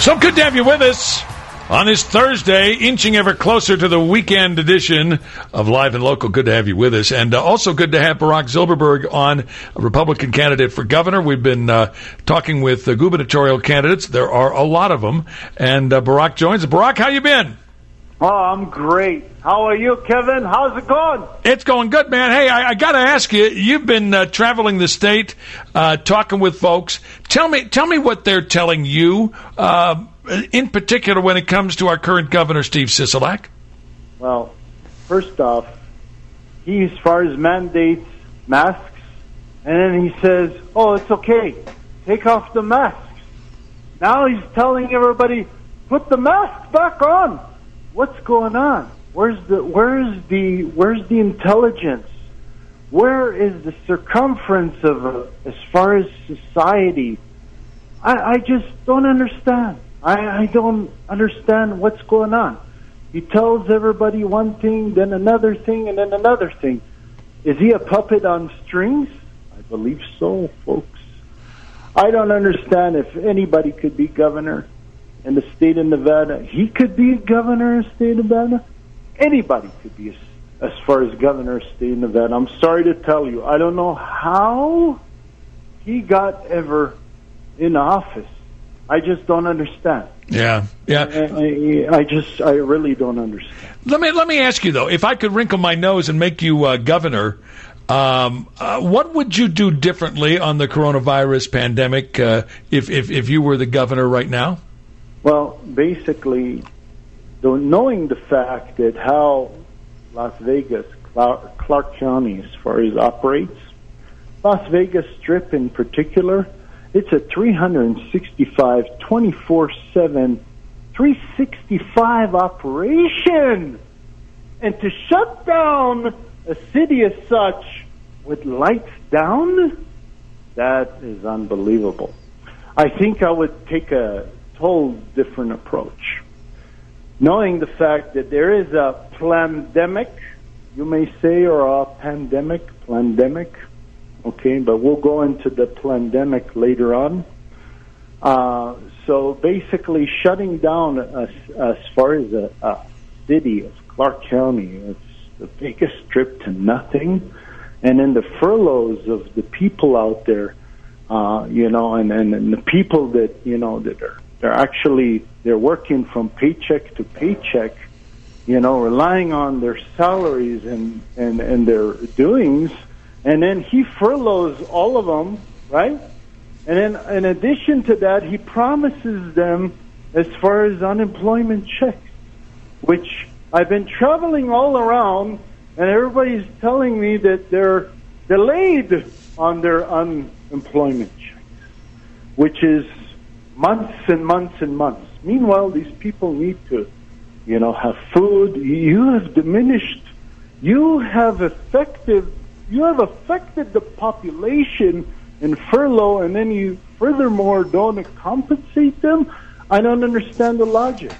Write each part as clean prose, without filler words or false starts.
So good to have you with us on this Thursday, inching ever closer to the weekend edition of Live and Local. Good to have you with us. And also good to have Barak Zilberberg on, a Republican candidate for governor. We've been talking with gubernatorial candidates. There are a lot of them. And Barak joins. Barak, how you been? Oh, I'm great. How are you, Kevin? How's it going? It's going good, man. Hey, I got to ask you, you've been traveling the state, talking with folks. Tell me what they're telling you, in particular when it comes to our current governor, Steve Sisolak. Well, first off, he, as far as mandates masks, and then he says, oh, it's okay, take off the masks. Now he's telling everybody, put the mask back on. What's going on? Where's the intelligence? Where is the circumference of as far as society? I just don't understand. I don't understand what's going on. He tells everybody one thing, then another thing, and then another thing. Is he a puppet on strings? I believe so, folks. I don't understand if anybody could be governor in the state of Nevada. He could be governor of the state of Nevada. Anybody could be as far as governor of the state of Nevada. I'm sorry to tell you, I don't know how he got ever in office. I just don't understand. Yeah. I really don't understand. Let me ask you though, if I could wrinkle my nose and make you governor, what would you do differently on the coronavirus pandemic if you were the governor right now? Well, basically, knowing the fact that how Las Vegas, Clark County, as far as operates, Las Vegas Strip in particular, it's a 365, 24/7, 365 operation. And to shut down a city as such with lights down, that is unbelievable. I think I would take a whole different approach. Knowing the fact that there is a plandemic, you may say, or a pandemic, okay, but we'll go into the plandemic later on. So basically shutting down as far as a city of Clark County, it's the biggest Strip to nothing. And then the furloughs of the people out there, and the people that, that they're working from paycheck to paycheck, relying on their salaries and their doings. And then he furloughs all of them, right? And then in addition to that, he promises them as far as unemployment checks, which I've been traveling all around, and everybody's telling me that they're delayed on their unemployment checks, which is months and months and months. Meanwhile, these people need to, have food. You have diminished. You have affected the population in furlough, and then you furthermore don't compensate them. I don't understand the logic.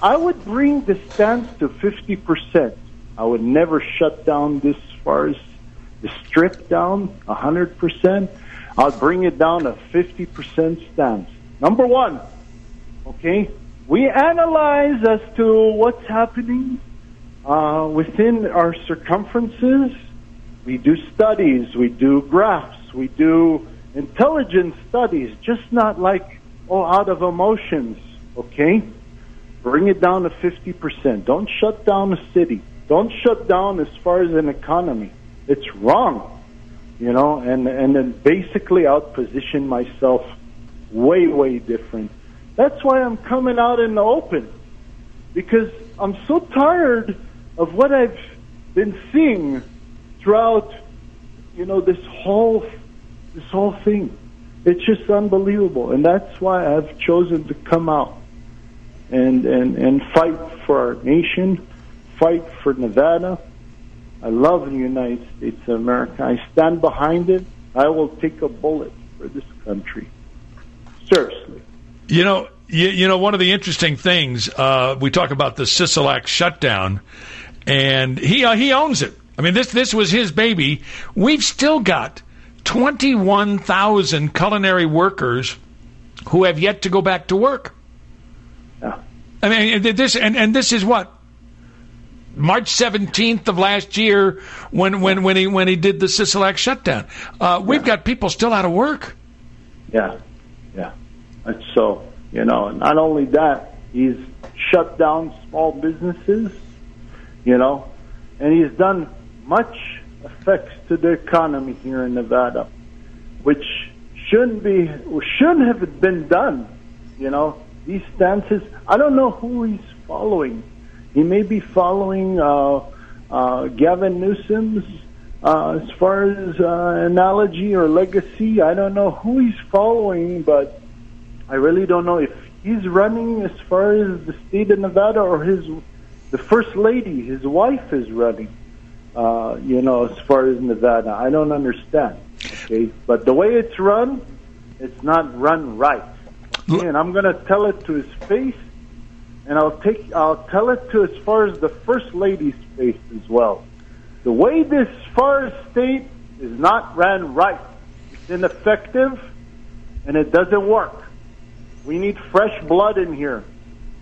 I would bring the stance to 50%. I would never shut down this far as the Strip down 100%. I'll bring it down to 50% stance. Number one, okay, we analyze as to what's happening within our circumferences. We do studies, we do graphs, we do intelligence studies, just not like, out of emotions, okay? Bring it down to 50%. Don't shut down a city. Don't shut down as far as an economy. It's wrong, and then basically I'll position myself way, way different. That's why I'm coming out in the open, because I'm so tired of what I've been seeing throughout, this whole thing. It's just unbelievable, and that's why I've chosen to come out and fight for our nation, fight for Nevada. I love the United States of America. I stand behind it. I will take a bullet for this country. Seriously. One of the interesting things, we talk about the Sisolak shutdown, and he owns it. I mean, this was his baby. We've still got 21,000 culinary workers who have yet to go back to work. I mean, this is what? March 17th of last year when he did the Sisolak shutdown. We've got people still out of work. Yeah. And so, not only that, he's shut down small businesses, and he's done much effects to the economy here in Nevada, which shouldn't have been done. These stances, I don't know who he's following. He may be following Gavin Newsom's as far as analogy or legacy. I don't know who he's following, but I really don't know if he's running as far as the state of Nevada or the first lady, his wife, is running. As far as Nevada, I don't understand. Okay, but the way it's run, it's not run right. Okay? And I'm going to tell it to his face. And I'll tell it to as far as the First Lady's face as well. The way this forest state is not ran right. It's ineffective, and it doesn't work. We need fresh blood in here.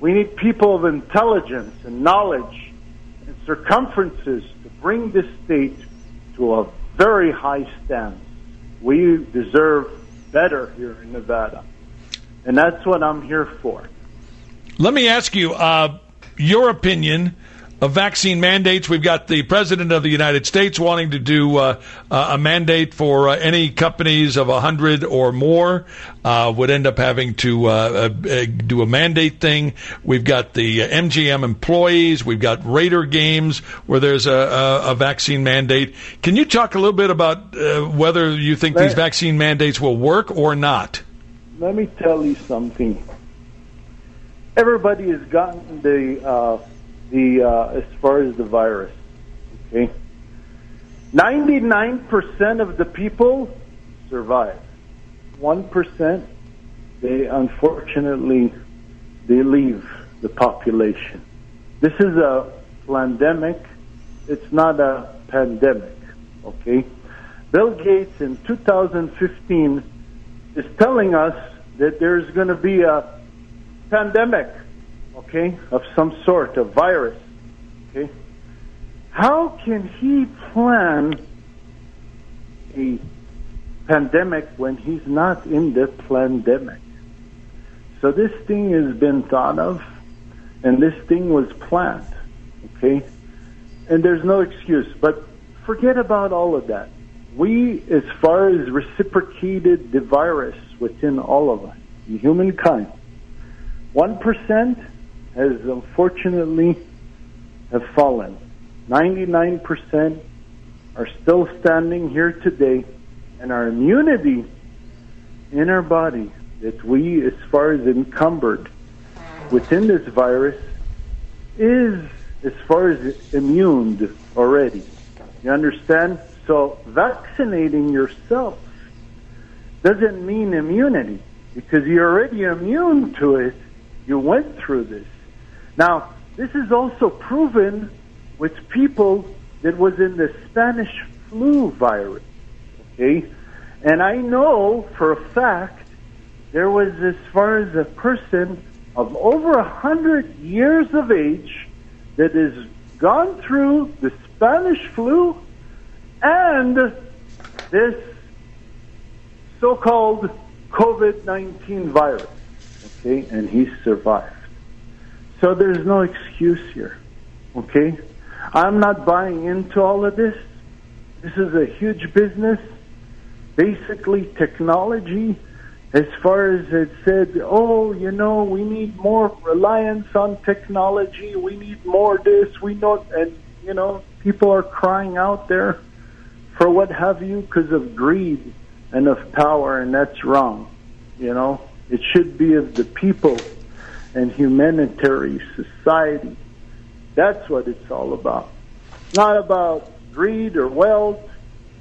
We need people of intelligence and knowledge and circumferences to bring this state to a very high standard. We deserve better here in Nevada. And that's what I'm here for. Let me ask you your opinion of vaccine mandates. We've got the President of the United States wanting to do a mandate for any companies of 100 or more would end up having to do a mandate thing. We've got the MGM employees. We've got Raider games where there's a vaccine mandate. Can you talk a little bit about whether you think these vaccine mandates will work or not? Let me tell you something. Everybody has gotten the as far as the virus, okay? 99% of the people survive. 1%, they leave the population. This is a pandemic. It's not a pandemic, okay? Bill Gates in 2015 is telling us that there's going to be a pandemic, okay, of some sort, a virus, okay? How can he plan a pandemic when he's not in the pandemic? So this thing has been thought of, and this thing was planned, okay? And there's no excuse, but forget about all of that. We, as far as reciprocated the virus within all of us, humankind, 1% has unfortunately have fallen. 99% are still standing here today, and our immunity in our body that we, as far as encumbered within this virus, is as far as immune already. You understand? So vaccinating yourself doesn't mean immunity, because you're already immune to it. You went through this. Now, this is also proven with people that was in the Spanish flu virus, okay? And I know for a fact there was, as far as a person of over 100 years of age that has gone through the Spanish flu and this so-called COVID-19 virus. Okay, and he survived. So there's no excuse here, okay? I'm not buying into all of this. This is a huge business. Basically, technology, as far as it said, we need more reliance on technology. We need more this, and, people are crying out there for what have you because of greed and of power, and that's wrong, It should be of the people and humanitarian society. That's what it's all about. It's not about greed or wealth.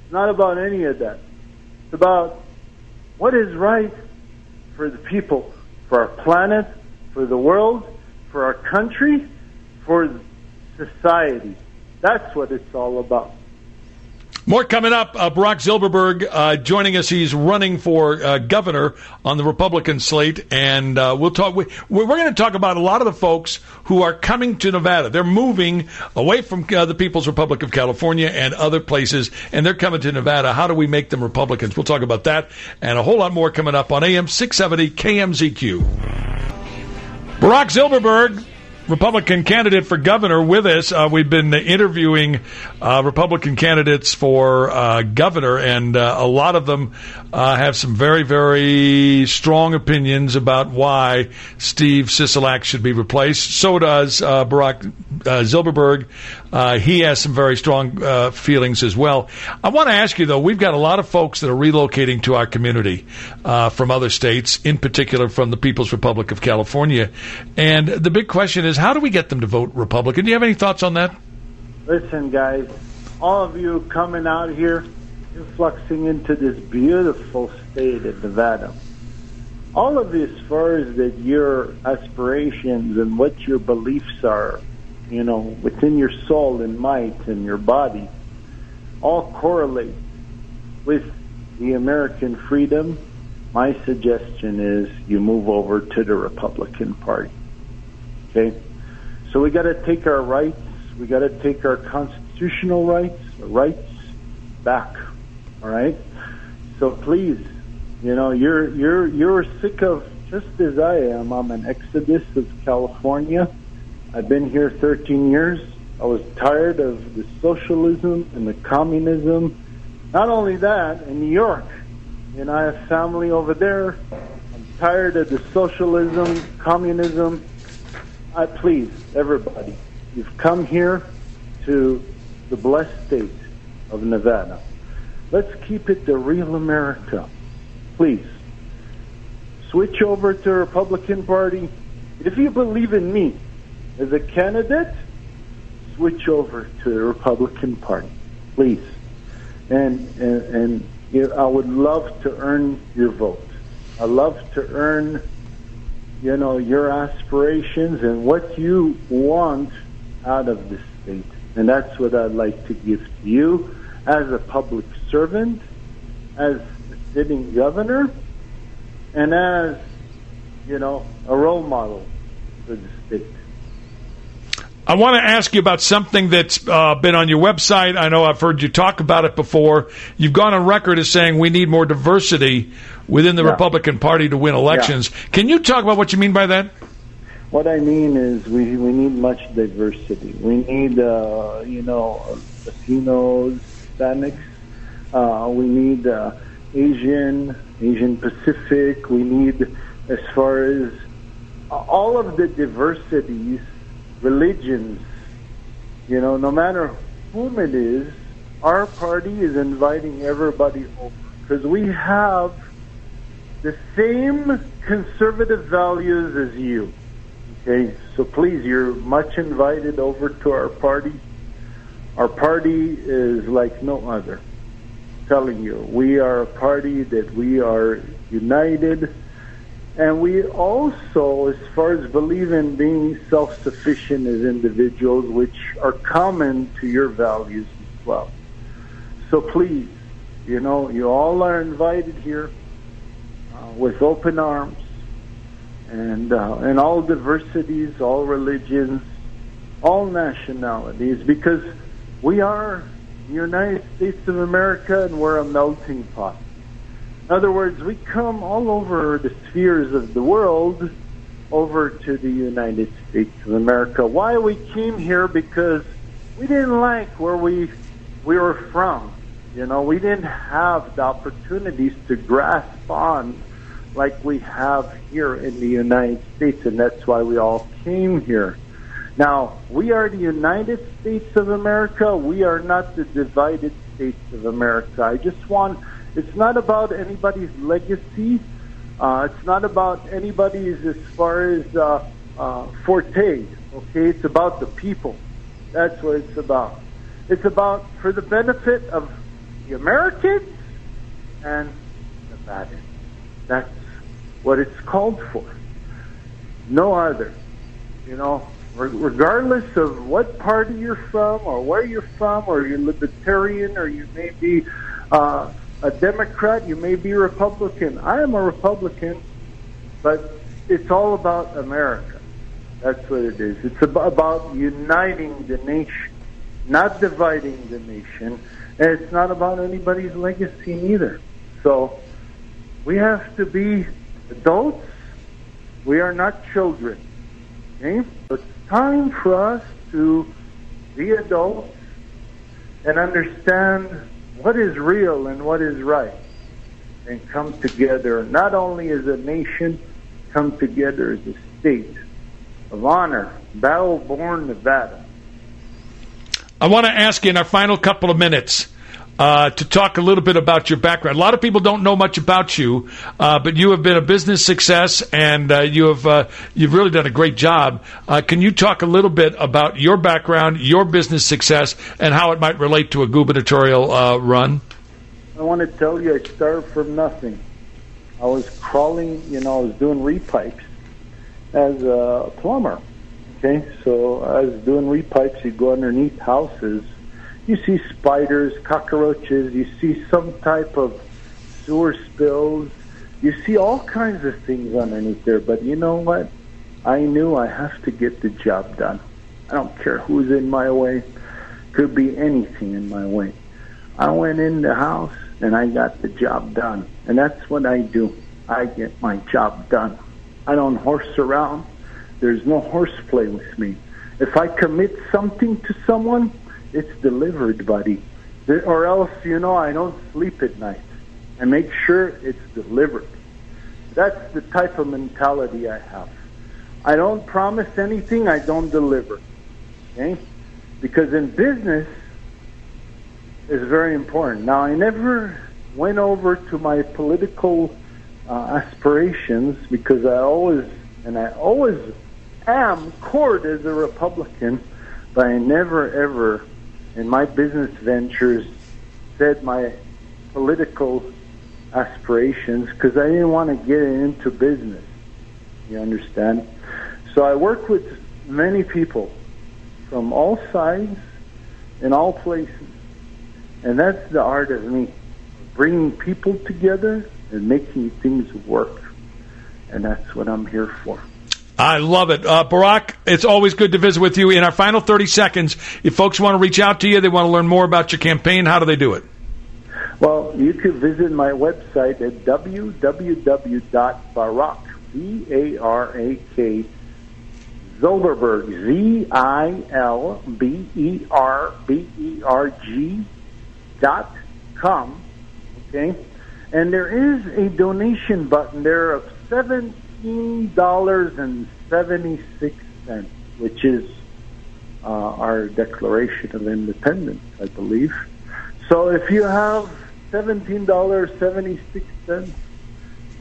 It's not about any of that. It's about what is right for the people, for our planet, for the world, for our country, for society. That's what it's all about. More coming up. Barak Zilberberg joining us. He's running for governor on the Republican slate, and we'll talk. We're going to talk about a lot of the folks who are coming to Nevada. They're moving away from the People's Republic of California and other places, and they're coming to Nevada. How do we make them Republicans? We'll talk about that and a whole lot more coming up on AM 670 KMZQ. Barak Zilberberg, Republican candidate for governor, with us. We've been interviewing Republican candidates for governor, and a lot of them have some very, very strong opinions about why Steve Sisolak should be replaced. So does Barak Zilberberg. He has some very strong feelings as well. I want to ask you, though, we've got a lot of folks that are relocating to our community from other states, in particular from the People's Republic of California. And the big question is, how do we get them to vote Republican? Do you have any thoughts on that? Listen, guys, all of you coming out here, you're fluxing into this beautiful state of Nevada. All of you, as far as that your aspirations and what your beliefs are, you know, within your soul and might and your body, all correlate with the American freedom. My suggestion is you move over to the Republican Party. Okay? So we got to take our rights, we got to take our constitutional rights back. All right? So please, you know, you're sick of, just as I am. I'm an exodus of California. I've been here 13 years. I was tired of the socialism and the communism. Not only that, in New York, and I have family over there. I'm tired of the socialism, communism. Please, everybody, you've come here to the blessed state of Nevada. Let's keep it the real America. Please, switch over to the Republican Party. If you believe in me as a candidate, switch over to the Republican Party, please. And I would love to earn your vote. I love to earn, you know, your aspirations and what you want out of this state. And that's what I'd like to give to you as a public servant, as a sitting governor, and as, you know, a role model for the state. I want to ask you about something that's been on your website. I know I've heard you talk about it before. You've gone on record as saying we need more diversity within the Republican Party to win elections. Yeah. Can you talk about what you mean by that? What I mean is we need much diversity. We need, you know, Latinos, Hispanics. We need Asian Pacific. We need, as far as all of the diversities, religions, you know, no matter whom it is, our party is inviting everybody over because we have the same conservative values as you. Okay, so please, you're much invited over to our party. Our party is like no other. I'm telling you, we are a party that we are united. And we also, as far as believe in being self-sufficient as individuals, which are common to your values as well. So please, you know, you all are invited here with open arms and all diversities, all religions, all nationalities, because we are the United States of America and we're a melting pot. In other words, we come all over the spheres of the world over to the United States of America. Why we came here? Because we didn't like where we were from. You know, we didn't have the opportunities to grasp on like we have here in the United States, and that's why we all came here. Now, we are the United States of America. We are not the divided states of America. It's not about anybody's legacy. It's not about anybody's, as far as forte. Okay, it's about the people. That's what it's about. It's about for the benefit of the Americans and Nevadans. That's what it's called for. No other. You know, regardless of what party you're from or where you're from, or you're libertarian, or you may be a Democrat, you may be Republican. I am a Republican, but it's all about America. That's what it is. It's about uniting the nation, not dividing the nation, and it's not about anybody's legacy neither. So we have to be adults. We are not children. Okay? It's time for us to be adults and understand what is real and what is right, and come together, not only as a nation, come together as a state of honor, battle-born Nevada. I want to ask you in our final couple of minutes to talk a little bit about your background. A lot of people don't know much about you, but you have been a business success, and you've really done a great job. Can you talk a little bit about your background, your business success, and how it might relate to a gubernatorial run? I want to tell you, I started from nothing. I was crawling, I was doing repipes as a plumber. Okay, so I was doing repipes. You go underneath houses, you see spiders, cockroaches, you see some type of sewer spills, you see all kinds of things underneath there. But you know what? I knew I have to get the job done. I don't care who's in my way. Could be anything in my way. I went in the house and I got the job done. And that's what I do. I get my job done. I don't horse around. There's no horseplay with me. If I commit something to someone, it's delivered, buddy. Or else, I don't sleep at night. I make sure it's delivered. That's the type of mentality I have. I don't promise anything, I don't deliver. Okay? Because in business, it's very important. Now, I never went over to my political aspirations, because I always am court as a Republican, but I never ever in my business ventures said my political aspirations, because I didn't want to get into business. You understand? So I work with many people from all sides in all places, and that's the art of me, bringing people together and making things work. And that's what I'm here for. I love it. Barak, it's always good to visit with you. In our final 30 seconds, if folks want to reach out to you, they want to learn more about your campaign, how do they do it? Well, you could visit my website at www.barak, B-A-R-A-K, Zilberberg, ZILBERBERG.com, okay? And there is a donation button there of $17.76, which is our Declaration of Independence, I believe. So if you have $17.76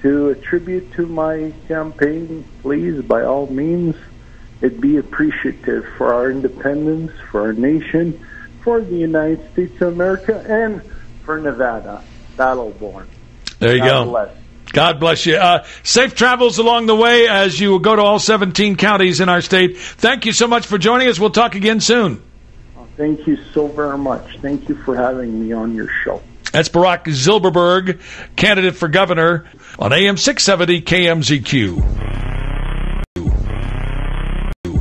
to attribute to my campaign, please, by all means, it'd be appreciative for our independence, for our nation, for the United States of America, and for Nevada, battle-born. There you go. Bless. God bless you. Safe travels along the way as you go to all 17 counties in our state. Thank you so much for joining us. We'll talk again soon. Thank you so very much. Thank you for having me on your show. That's Barak Zilberberg, candidate for governor on AM 670 KMZQ.